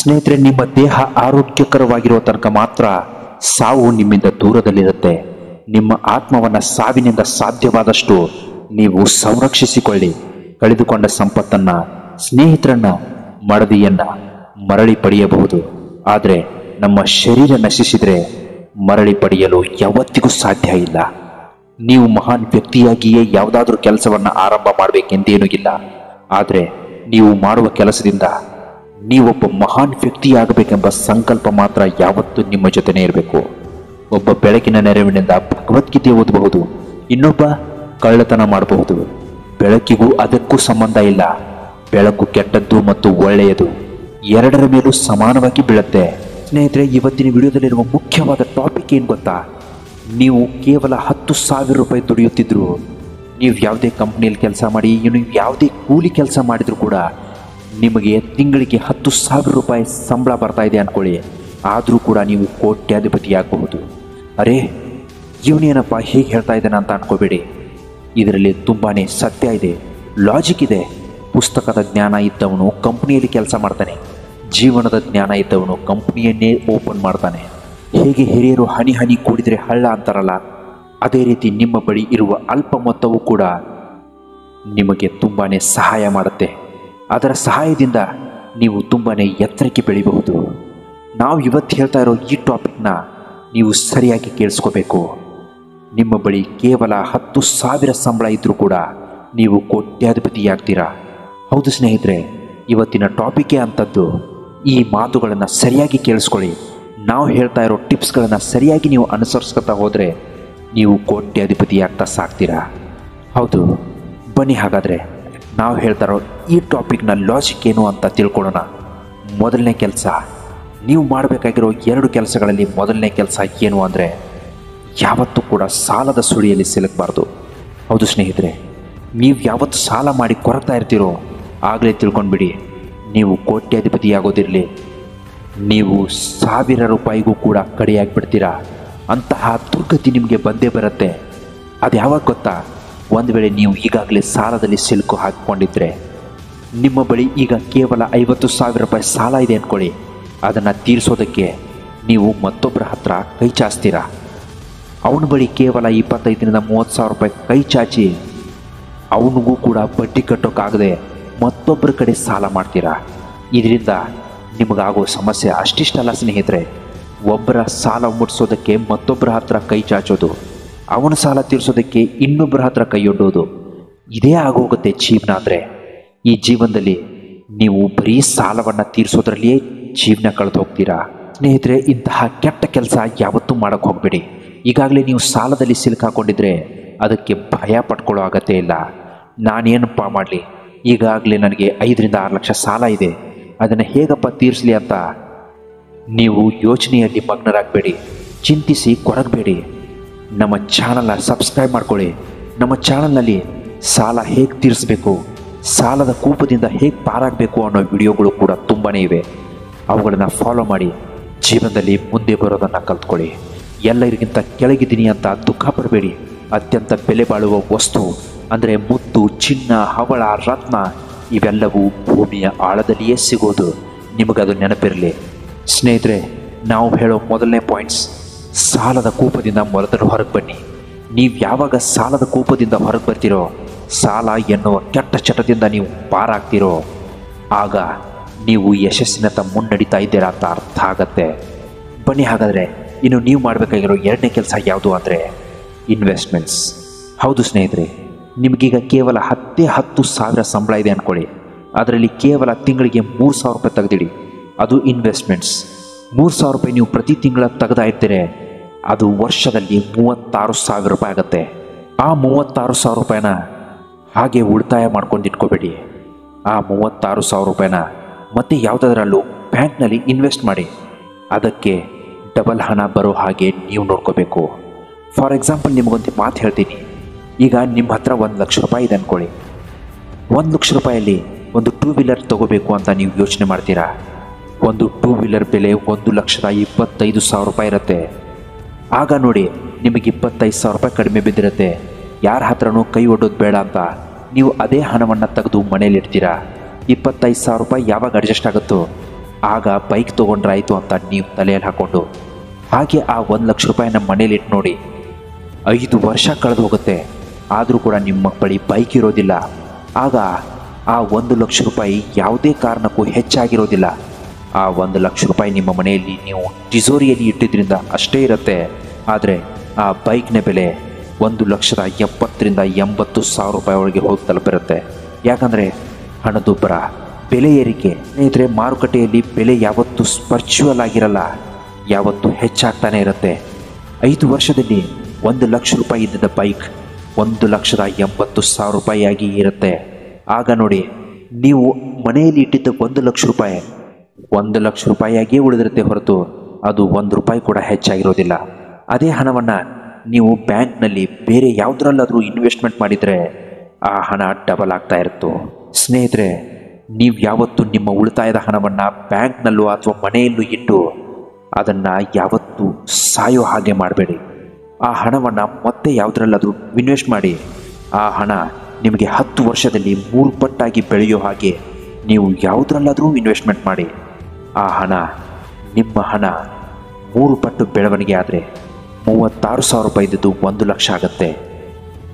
ಸ್ನೇಹಿತರೆ, ನಿಮ್ಮ ದೇಹ ಆರೋಗ್ಯಕರವಾಗಿರೋ ತನಕ ಮಾತ್ರ ಸಾವು ನಿಮ್ಮಿಂದ ದೂರದಲ್ಲಿರುತ್ತೆ. ನಿಮ್ಮ ಆತ್ಮವನ್ನ ಸಾವಿನಿಂದ ಸಾಧ್ಯವಾದಷ್ಟು ನೀವು ಸಂರಕ್ಷಿಸಿಕೊಳ್ಳಿ. ಕಳೆದುಕೊಂಡ ಸಂಪತ್ತನ್ನ, ಸ್ನೇಹಿತರನ್ನ, ಮಡದಿಯನ್ನ ಮರಳಿ ಪಡೆಯಬಹುದು. ಆದರೆ ನಮ್ಮ ಶರೀರ ನಶಿಸಿದ್ರೆ ಮರಳಿ ಪಡೆಯಲು ಯಾವತ್ತಿಗೂ ಸಾಧ್ಯ ಇಲ್ಲ. ನೀವು ಮಹಾನ್ ವ್ಯಕ್ತಿಯಾಗಿಯೇ ಯಾವುದಾದ್ರೂ ಕೆಲಸವನ್ನ ಆರಂಭ ಮಾಡಬೇಕೆಂದೇನೂ ಇಲ್ಲ. ಆದರೆ ನೀವು ಮಾಡುವ ಕೆಲಸದಿಂದ ನೀವೊಬ್ಬ ಮಹಾನ್ ವ್ಯಕ್ತಿಯಾಗಬೇಕೆಂಬ ಸಂಕಲ್ಪ ಮಾತ್ರ ಯಾವತ್ತೂ ನಿಮ್ಮ ಜೊತೆನೇ ಇರಬೇಕು. ಒಬ್ಬ ಬೆಳಕಿನ ನೆರವಿನಿಂದ ಭಗವದ್ಗೀತೆ ಓದಬಹುದು, ಇನ್ನೊಬ್ಬ ಕಳ್ಳತನ ಮಾಡಬಹುದು. ಬೆಳಕಿಗೂ ಅದಕ್ಕೂ ಸಂಬಂಧ ಇಲ್ಲ. ಬೆಳಕು ಕೆಟ್ಟದ್ದು ಮತ್ತು ಒಳ್ಳೆಯದು ಎರಡರ ಮೇಲೂ ಸಮಾನವಾಗಿ ಬೀಳುತ್ತೆ. ಸ್ನೇಹಿತರೆ, ಇವತ್ತಿನ ವಿಡಿಯೋದಲ್ಲಿರುವ ಮುಖ್ಯವಾದ ಟಾಪಿಕ್ ಏನು ಗೊತ್ತಾ? ನೀವು ಕೇವಲ 10,000 ರೂಪಾಯಿ ದುಡಿಯುತ್ತಿದ್ರು, ನೀವು ಯಾವುದೇ ಕಂಪ್ನಿಯಲ್ಲಿ ಕೆಲಸ ಮಾಡಿ, ನೀವು ಯಾವುದೇ ಕೂಲಿ ಕೆಲಸ ಮಾಡಿದ್ರು ಕೂಡ ನಿಮಗೆ ತಿಂಗಳಿಗೆ 10,000 ರೂಪಾಯಿ ಸಂಬಳ ಬರ್ತಾ ಇದೆ ಅಂದ್ಕೊಳ್ಳಿ. ಆದರೂ ಕೂಡ ನೀವು ಕೋಟ್ಯಾಧಿಪತಿ ಆಗಬಹುದು. ಅರೆ, ಇವನೇನಪ್ಪ ಹೇಗೆ ಹೇಳ್ತಾ ಇದ್ದಾನೆ ಅಂತ ಅನ್ಕೋಬೇಡಿ. ಇದರಲ್ಲಿ ತುಂಬಾ ಸತ್ಯ ಇದೆ, ಲಾಜಿಕ್ ಇದೆ. ಪುಸ್ತಕದ ಜ್ಞಾನ ಇದ್ದವನು ಕಂಪ್ನಿಯಲ್ಲಿ ಕೆಲಸ ಮಾಡ್ತಾನೆ, ಜೀವನದ ಜ್ಞಾನ ಇದ್ದವನು ಕಂಪ್ನಿಯನ್ನೇ ಓಪನ್ ಮಾಡ್ತಾನೆ. ಹೇಗೆ ಹಿರಿಯರು ಹನಿ ಹನಿ ಕೂಡಿದರೆ ಹಳ್ಳ ಅಂತಾರಲ್ಲ, ಅದೇ ರೀತಿ ನಿಮ್ಮ ಬಳಿ ಇರುವ ಅಲ್ಪ ಮೊತ್ತವೂ ಕೂಡ ನಿಮಗೆ ತುಂಬಾ ಸಹಾಯ ಮಾಡುತ್ತೆ. ಅದರ ಸಹಾಯದಿಂದ ನೀವು ತುಂಬಾ ಎತ್ತರಕ್ಕೆ ಬೆಳಿಬಹುದು. ನಾವು ಇವತ್ತು ಹೇಳ್ತಾ ಇರೋ ಈ ಟಾಪಿಕ್ನ ನೀವು ಸರಿಯಾಗಿ ಕೇಳಿಸ್ಕೋಬೇಕು. ನಿಮ್ಮ ಬಳಿ ಕೇವಲ 10,000 ಸಂಬಳ ಇದ್ದರೂ ಕೂಡ ನೀವು ಕೋಟ್ಯಾಧಿಪತಿಯಾಗ್ತೀರಾ. ಹೌದು ಸ್ನೇಹಿತರೆ, ಇವತ್ತಿನ ಟಾಪಿಕ್ಕೇ ಅಂಥದ್ದು. ಈ ಮಾತುಗಳನ್ನು ಸರಿಯಾಗಿ ಕೇಳಿಸ್ಕೊಳ್ಳಿ. ನಾವು ಹೇಳ್ತಾ ಇರೋ ಟಿಪ್ಸ್ಗಳನ್ನು ಸರಿಯಾಗಿ ನೀವು ಅನುಸರಿಸ್ಕೊತಾ ಹೋದರೆ ನೀವು ಕೋಟ್ಯಾಧಿಪತಿಯಾಗ್ತಾ ಸಾಕ್ತೀರಾ. ಹೌದು, ಬನ್ನಿ ಹಾಗಾದರೆ ನಾವು ಹೇಳ್ತಾ ಇರೋ ಈ ಟಾಪಿಕ್ನ ಲಾಜಿಕ್ ಏನು ಅಂತ ತಿಳ್ಕೊಳ್ಳೋಣ. ಮೊದಲನೇ ಕೆಲಸ, ನೀವು ಮಾಡಬೇಕಾಗಿರೋ 2 ಕೆಲಸಗಳಲ್ಲಿ ಮೊದಲನೇ ಕೆಲಸ ಏನು ಅಂದರೆ, ಯಾವತ್ತೂ ಕೂಡ ಸಾಲದ ಸುಳಿಯಲ್ಲಿ ಸಿಲುಕಬಾರ್ದು. ಹೌದು ಸ್ನೇಹಿತರೆ, ನೀವು ಯಾವತ್ತು ಸಾಲ ಮಾಡಿ ಕೊರತಾ ಇರ್ತೀರೋ ಆಗಲೇ ತಿಳ್ಕೊಂಡ್ಬಿಡಿ, ನೀವು ಕೋಟ್ಯಾಧಿಪತಿಯಾಗೋದಿರಲಿ, ನೀವು 1,000 ರೂಪಾಯಿಗೂ ಕೂಡ ಕಡಿಯಾಗಿಬಿಡ್ತೀರಾ. ಅಂತಹ ದುರ್ಗತಿ ನಿಮಗೆ ಬಂದೇ ಬರುತ್ತೆ. ಅದು ಯಾವಾಗ ಗೊತ್ತಾ? ಒಂದು ವೇಳೆ ನೀವು ಈಗಾಗಲೇ ಸಾಲದಲ್ಲಿ ಸಿಲುಕು ಹಾಕಿಕೊಂಡಿದ್ರೆ, ನಿಮ್ಮ ಬಳಿ ಈಗ ಕೇವಲ 50,000 ರೂಪಾಯಿ ಸಾಲ ಇದೆ ಅಂದ್ಕೊಳ್ಳಿ. ಅದನ್ನು ತೀರಿಸೋದಕ್ಕೆ ನೀವು ಮತ್ತೊಬ್ಬರ ಹತ್ರ ಕೈ ಚಾಚ್ತೀರಾ. ಅವನ ಬಳಿ ಕೇವಲ 25ರಿಂದ 30,000 ರೂಪಾಯಿ ಕೈ ಚಾಚಿ ಅವನಿಗೂ ಕೂಡ ಬಡ್ಡಿ ಕಟ್ಟೋಕ್ಕಾಗದೆ ಮತ್ತೊಬ್ಬರ ಕಡೆ ಸಾಲ ಮಾಡ್ತೀರಾ. ಇದರಿಂದ ನಿಮಗಾಗೋ ಸಮಸ್ಯೆ ಅಷ್ಟಿಷ್ಟಲ್ಲ ಸ್ನೇಹಿತರೆ. ಒಬ್ಬರ ಸಾಲ ಮುಟ್ಸೋದಕ್ಕೆ ಮತ್ತೊಬ್ಬರ ಹತ್ರ ಕೈ ಚಾಚೋದು, ಅವನ ಸಾಲ ತೀರಿಸೋದಕ್ಕೆ ಇನ್ನೊಬ್ಬರ ಹತ್ರ ಕೈಯೊಡ್ಡೋದು, ಇದೇ ಆಗೋಗುತ್ತೆ ಜೀವನ. ಅಂದರೆ ಈ ಜೀವನದಲ್ಲಿ ನೀವು ಬರೀ ಸಾಲವನ್ನು ತೀರಿಸೋದ್ರಲ್ಲಿಯೇ ಜೀವನ ಕಳೆದು ಹೋಗ್ತೀರಾ. ಸ್ನೇಹಿತರೆ, ಇಂತಹ ಕೆಟ್ಟ ಕೆಲಸ ಯಾವತ್ತೂ ಮಾಡೋಕ್ಕೆ ಹೋಗಬೇಡಿ. ಈಗಾಗಲೇ ನೀವು ಸಾಲದಲ್ಲಿ ಸಿಲುಕಾಕೊಂಡಿದ್ರೆ ಅದಕ್ಕೆ ಭಯ ಪಡ್ಕೊಳ್ಳೋ ಅಗತ್ಯ ಇಲ್ಲ. ನಾನೇನಪ್ಪ ಮಾಡಲಿ, ಈಗಾಗಲೇ ನನಗೆ 5ರಿಂದ 6 ಲಕ್ಷ ಸಾಲ ಇದೆ, ಅದನ್ನು ಹೇಗಪ್ಪ ತೀರಿಸಲಿ ಅಂತ ನೀವು ಯೋಚನೆಯಲ್ಲಿ ಮಗ್ನರಾಗಬೇಡಿ, ಚಿಂತಿಸಿ ಕೊರಗಬೇಡಿ. ನಮ್ಮ ಚಾನಲ್ನ ಸಬ್ಸ್ಕ್ರೈಬ್ ಮಾಡ್ಕೊಳ್ಳಿ. ನಮ್ಮ ಚಾನಲ್ನಲ್ಲಿ ಸಾಲ ಹೇಗೆ ತೀರಿಸಬೇಕು, ಸಾಲದ ಕೂಪದಿಂದ ಹೇಗೆ ಪಾರಾಗಬೇಕು ಅನ್ನೋ ವಿಡಿಯೋಗಳು ಕೂಡ ತುಂಬಾ ಇವೆ. ಅವುಗಳನ್ನು ಫಾಲೋ ಮಾಡಿ ಜೀವನದಲ್ಲಿ ಮುಂದೆ ಬರೋದನ್ನು ಕಲ್ತ್ಕೊಳ್ಳಿ. ಎಲ್ಲರಿಗಿಂತ ಕೆಳಗಿದ್ದೀನಿ ಅಂತ ದುಃಖ ಪಡಬೇಡಿ. ಅತ್ಯಂತ ಬೆಲೆ ಬಾಳುವ ವಸ್ತು ಅಂದರೆ ಮುತ್ತು, ಚಿನ್ನ, ಹವಳ, ರತ್ನ ಇವೆಲ್ಲವೂ ಭೂಮಿಯ ಆಳದಲ್ಲಿಯೇ ಸಿಗೋದು. ನಿಮಗದು ನೆನಪಿರಲಿ. ಸ್ನೇಹಿತರೆ, ನಾವು ಹೇಳೋ ಮೊದಲನೇ ಪಾಯಿಂಟ್ಸ್, ಸಾಲದ ಕೂಪದಿಂದ ಮೊದಲು ಹೊರಗೆ ಬನ್ನಿ. ನೀವು ಯಾವಾಗ ಸಾಲದ ಕೂಪದಿಂದ ಹೊರಗೆ ಬರ್ತೀರೋ, ಸಾಲ ಎನ್ನುವ ಕೆಟ್ಟ ಚಟದಿಂದ ನೀವು ಪಾರಾಗ್ತೀರೋ, ಆಗ ನೀವು ಯಶಸ್ಸಿನತ್ತ ಮುನ್ನಡೀತಾ ಇದ್ದೀರಾ ಅಂತ ಅರ್ಥ ಆಗತ್ತೆ. ಬನ್ನಿ ಹಾಗಾದರೆ ಇನ್ನು ನೀವು ಮಾಡಬೇಕಾಗಿರೋ 2ನೇ ಕೆಲಸ ಯಾವುದು ಅಂದರೆ ಇನ್ವೆಸ್ಟ್ಮೆಂಟ್ಸ್. ಹೌದು ಸ್ನೇಹಿತರೆ, ನಿಮಗೀಗ ಕೇವಲ 10,000 ಸಂಬಳ ಇದೆ ಅಂದ್ಕೊಳ್ಳಿ. ಅದರಲ್ಲಿ ಕೇವಲ ತಿಂಗಳಿಗೆ 3,000 ರೂಪಾಯಿ ತೆಗೆದಿಡಿ, ಅದು ಇನ್ವೆಸ್ಟ್ಮೆಂಟ್ಸ್. 3,000 ರೂಪಾಯಿ ನೀವು ಪ್ರತಿ ತಿಂಗಳ ತೆಗೆದಾ ಇರ್ತೀರಿ, ಅದು ವರ್ಷದಲ್ಲಿ 36,000 ರೂಪಾಯಿ ಆಗುತ್ತೆ. ಆ 36,000 ರೂಪಾಯಿನ ಹಾಗೆ ಉಳಿತಾಯ ಮಾಡ್ಕೊಂಡು ಇಟ್ಕೋಬೇಡಿ. ಆ 36,000 ರೂಪಾಯಿನ ಮತ್ತೆ ಯಾವುದಾದ್ರಲ್ಲೂ ಬ್ಯಾಂಕ್ನಲ್ಲಿ ಇನ್ವೆಸ್ಟ್ ಮಾಡಿ. ಅದಕ್ಕೆ ಡಬಲ್ ಹಣ ಬರೋ ಹಾಗೆ ನೀವು ನೋಡ್ಕೋಬೇಕು. ಫಾರ್ ಎಕ್ಸಾಂಪಲ್, ನಿಮಗೊಂದು ಮಾತು ಹೇಳ್ತೀನಿ. ಈಗ ನಿಮ್ಮ ಹತ್ರ 1 ಲಕ್ಷ ರೂಪಾಯಿ ಇದೆ ಅಂದ್ಕೊಳ್ಳಿ. 1 ಲಕ್ಷ ರೂಪಾಯಲ್ಲಿ ಒಂದು 2 ವೀಲರ್ ತೊಗೋಬೇಕು ಅಂತ ನೀವು ಯೋಚನೆ ಮಾಡ್ತೀರಾ. ಒಂದು 2 ವೀಲರ್ ಬೆಲೆ 1,25,000 ರೂಪಾಯಿ ಇರುತ್ತೆ. ಆಗ ನೋಡಿ, ನಿಮಗೆ 25,000 ರೂಪಾಯಿ ಕಡಿಮೆ ಬಿದ್ದಿರುತ್ತೆ. ಯಾರ ಹತ್ರನೂ ಕೈ ಒಡ್ಡೋದು ಬೇಡ ಅಂತ ನೀವು ಅದೇ ಹಣವನ್ನು ತೆಗೆದು ಮನೇಲಿಡ್ತೀರಾ. 25,000 ರೂಪಾಯಿ ಯಾವಾಗ ಅಡ್ಜಸ್ಟ್ ಆಗುತ್ತೋ ಆಗ ಬೈಕ್ ತೊಗೊಂಡ್ರಾಯ್ತು ಅಂತ ನೀವು ತಲೆಯಲ್ಲಿ ಹಾಕ್ಕೊಂಡು ಹಾಗೆ ಆ 1,00,000 ಮನೇಲಿ ಇಟ್ಟು ನೋಡಿ. 5 ವರ್ಷ ಕಳೆದು ಹೋಗುತ್ತೆ, ಆದರೂ ಕೂಡ ನಿಮ್ಮ ಬಳಿ ಬೈಕ್ ಇರೋದಿಲ್ಲ. ಆಗ ಆ 1,00,000 ಯಾವುದೇ ಕಾರಣಕ್ಕೂ ಹೆಚ್ಚಾಗಿರೋದಿಲ್ಲ. ಆ 1,00,000 ನಿಮ್ಮ ಮನೆಯಲ್ಲಿ ನೀವು ತಿಜೋರಿಯಲ್ಲಿ ಇಟ್ಟಿದ್ರಿಂದ ಅಷ್ಟೇ ಇರುತ್ತೆ. ಆದರೆ ಆ ಬೈಕ್ನ ಬೆಲೆ 1,70,000ರಿಂದ 80,000 ಒಳಗೆ ಹೋಗಿ ತಲುಪಿರುತ್ತೆ. ಯಾಕಂದರೆ ಹಣದುಬ್ಬರ, ಬೆಲೆ ಏರಿಕೆ. ಸ್ನೇಹಿತರೆ, ಮಾರುಕಟ್ಟೆಯಲ್ಲಿ ಬೆಲೆ ಯಾವತ್ತೂ ಸ್ಪರ್ಚುವಲ್ ಆಗಿರಲ್ಲ, ಯಾವತ್ತೂ ಹೆಚ್ಚಾಗ್ತಾನೆ ಇರುತ್ತೆ. 5 ವರ್ಷದಲ್ಲಿ 1,00,000 ಇದ್ದ ಬೈಕ್ 1,80,000 ಆಗಿ ಇರುತ್ತೆ. ಆಗ ನೋಡಿ, ನೀವು ಮನೆಯಲ್ಲಿ ಇಟ್ಟಿದ್ದ 1,00,000 1,00,000 ಆಗಿಯೇ ಉಳಿದಿರುತ್ತೆ ಹೊರತು ಅದು ₹1 ಕೂಡ ಹೆಚ್ಚಾಗಿರೋದಿಲ್ಲ. ಅದೇ ಹಣವನ್ನು ನೀವು ಬ್ಯಾಂಕ್ನಲ್ಲಿ ಬೇರೆ ಯಾವುದರಲ್ಲಾದರೂ ಇನ್ವೆಸ್ಟ್ಮೆಂಟ್ ಮಾಡಿದರೆ ಆ ಹಣ ಡಬಲ್ ಆಗ್ತಾ ಇರುತ್ತೋ. ಸ್ನೇಹಿತರೆ, ನೀವು ಯಾವತ್ತೂ ನಿಮ್ಮ ಉಳಿತಾಯದ ಹಣವನ್ನು ಬ್ಯಾಂಕ್ನಲ್ಲೂ ಅಥವಾ ಮನೆಯಲ್ಲೂ ಇಟ್ಟು ಅದನ್ನು ಯಾವತ್ತೂ ಸಾಯೋ ಹಾಗೆ ಮಾಡಬೇಡಿ. ಆ ಹಣವನ್ನು ಮತ್ತೆ ಯಾವುದರಲ್ಲಾದರೂ ಇನ್ವೆಸ್ಟ್ ಮಾಡಿ. ಆ ಹಣ ನಿಮಗೆ 10 ವರ್ಷದಲ್ಲಿ 3 ಪಟ್ಟಾಗಿ ಬೆಳೆಯೋ ಹಾಗೆ ನೀವು ಯಾವುದರಲ್ಲಾದರೂ ಇನ್ವೆಸ್ಟ್ಮೆಂಟ್ ಮಾಡಿ. ಆ ಹಣ, ನಿಮ್ಮ ಹಣ 3 ಪಟ್ಟು ಬೆಳವಣಿಗೆ ಆದರೆ 36,000 ಇದ್ದದ್ದು 1,00,000 ಆಗುತ್ತೆ.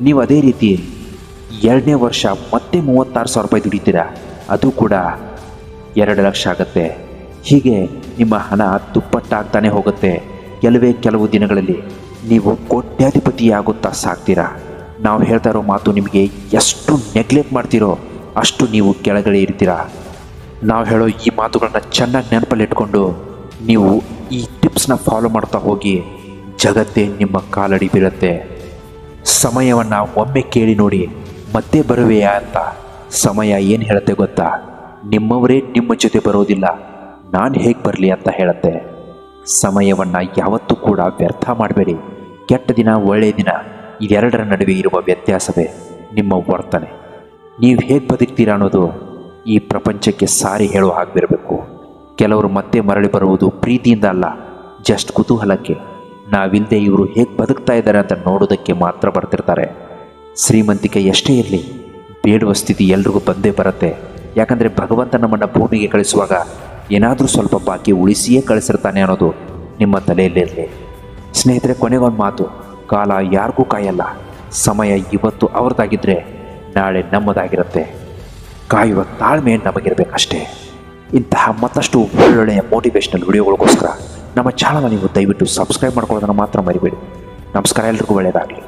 ನೀವು ಅದೇ ರೀತಿ 2ನೇ ವರ್ಷ ಮತ್ತೆ 36,000 ದುಡಿತೀರಾ, ಅದು ಕೂಡ 2,00,000 ಆಗುತ್ತೆ. ಹೀಗೆ ನಿಮ್ಮ ಹಣ ದುಪ್ಪಟ್ಟಾಗ್ತಾನೆ ಹೋಗುತ್ತೆ. ಕೆಲವು ದಿನಗಳಲ್ಲಿ ನೀವು ಕೋಟ್ಯಾಧಿಪತಿಯಾಗುತ್ತಾ ಸಾಗ್ತೀರಾ. ನಾವು ಹೇಳ್ತಾ ಇರೋ ಮಾತು ನಿಮಗೆ ಎಷ್ಟು ನೆಗ್ಲೆಕ್ಟ್ ಮಾಡ್ತೀರೋ ಅಷ್ಟು ನೀವು ಕೆಳಗಡೆ ಇರ್ತೀರಾ. ನಾವು ಹೇಳೋ ಈ ಮಾತುಗಳನ್ನ ಚೆನ್ನಾಗಿ ನೆನಪಲ್ಲಿಟ್ಕೊಂಡು ನೀವು ಈ ಟಿಪ್ಸ್ನ ಫಾಲೋ ಮಾಡ್ತಾ ಹೋಗಿ, ಜಗತ್ತೇ ನಿಮ್ಮ ಕಾಲಡಿ ಬೀಳುತ್ತೆ. ಸಮಯವನ್ನು ಒಮ್ಮೆ ಕೇಳಿ ನೋಡಿ, ಮತ್ತೆ ಬರುವೆಯಾ ಅಂತ. ಸಮಯ ಏನು ಹೇಳುತ್ತೆ ಗೊತ್ತಾ? ನಿಮ್ಮವರೇ ನಿಮ್ಮ ಜೊತೆ ಬರೋದಿಲ್ಲ, ನಾನು ಹೇಗೆ ಬರಲಿ ಅಂತ ಹೇಳುತ್ತೆ. ಸಮಯವನ್ನು ಯಾವತ್ತೂ ಕೂಡ ವ್ಯರ್ಥ ಮಾಡಬೇಡಿ. ಕೆಟ್ಟ ದಿನ, ಒಳ್ಳೆಯ ದಿನ ಇದೆರಡರ ನಡುವೆ ಇರುವ ವ್ಯತ್ಯಾಸವೇ ನಿಮ್ಮ ವರ್ತನೆ. ನೀವು ಹೇಗೆ ಬದುಕ್ತೀರಾ ಅನ್ನೋದು ಈ ಪ್ರಪಂಚಕ್ಕೆ ಸಾರಿ ಹೇಳೋ ಹಾಗಿರಬೇಕು. ಕೆಲವರು ಮತ್ತೆ ಮರಳಿ ಬರುವುದು ಪ್ರೀತಿಯಿಂದ ಅಲ್ಲ, ಜಸ್ಟ್ ಕುತೂಹಲಕ್ಕೆ. ನಾವಿಲ್ಲದೆ ಇವರು ಹೇಗೆ ಬದುಕ್ತಾ ಇದ್ದಾರೆ ಅಂತ ನೋಡೋದಕ್ಕೆ ಮಾತ್ರ ಬರ್ತಿರ್ತಾರೆ. ಶ್ರೀಮಂತಿಕೆ ಎಷ್ಟೇ ಇರಲಿ, ಬೇಡುವ ಸ್ಥಿತಿ ಎಲ್ರಿಗೂ ಬಂದೇ ಬರುತ್ತೆ. ಯಾಕಂದರೆ ಭಗವಂತ ನಮ್ಮನ್ನು ಭೂಮಿಗೆ ಕಳಿಸುವಾಗ ಏನಾದರೂ ಸ್ವಲ್ಪ ಬಾಕಿ ಉಳಿಸಿಯೇ ಕಳಿಸಿರ್ತಾನೆ ಅನ್ನೋದು ನಿಮ್ಮ ತಲೆಯಲ್ಲಿರಲಿ. ಸ್ನೇಹಿತರೆ, ಕೊನೆಗೊಂದು ಮಾತು, ಕಾಲ ಯಾರಿಗೂ ಕಾಯಲ್ಲ. ಸಮಯ ಇವತ್ತು ಅವ್ರದ್ದಾಗಿದ್ದರೆ ನಾಳೆ ನಮ್ಮದಾಗಿರುತ್ತೆ. ಕಾಯುವ ತಾಳ್ಮೆ ನಮಗಿರಬೇಕಷ್ಟೇ. ಇಂತಹ ಮತ್ತಷ್ಟು ಒಳ್ಳೊಳ್ಳೆಯ ಮೋಟಿವೇಶ್ನಲ್ ವಿಡಿಯೋಗಳಿಗೋಸ್ಕರ ನಮ್ಮ ಚಾನಲ್ ನೀವು ದಯವಿಟ್ಟು ಸಬ್ಸ್ಕ್ರೈಬ್ ಮಾಡ್ಕೊಳ್ಳೋದನ್ನು ಮಾತ್ರ ಮರಿಬೇಡಿ. ನಮಸ್ಕಾರ, ಎಲ್ರಿಗೂ ಒಳ್ಳೆಯದಾಗಲಿ.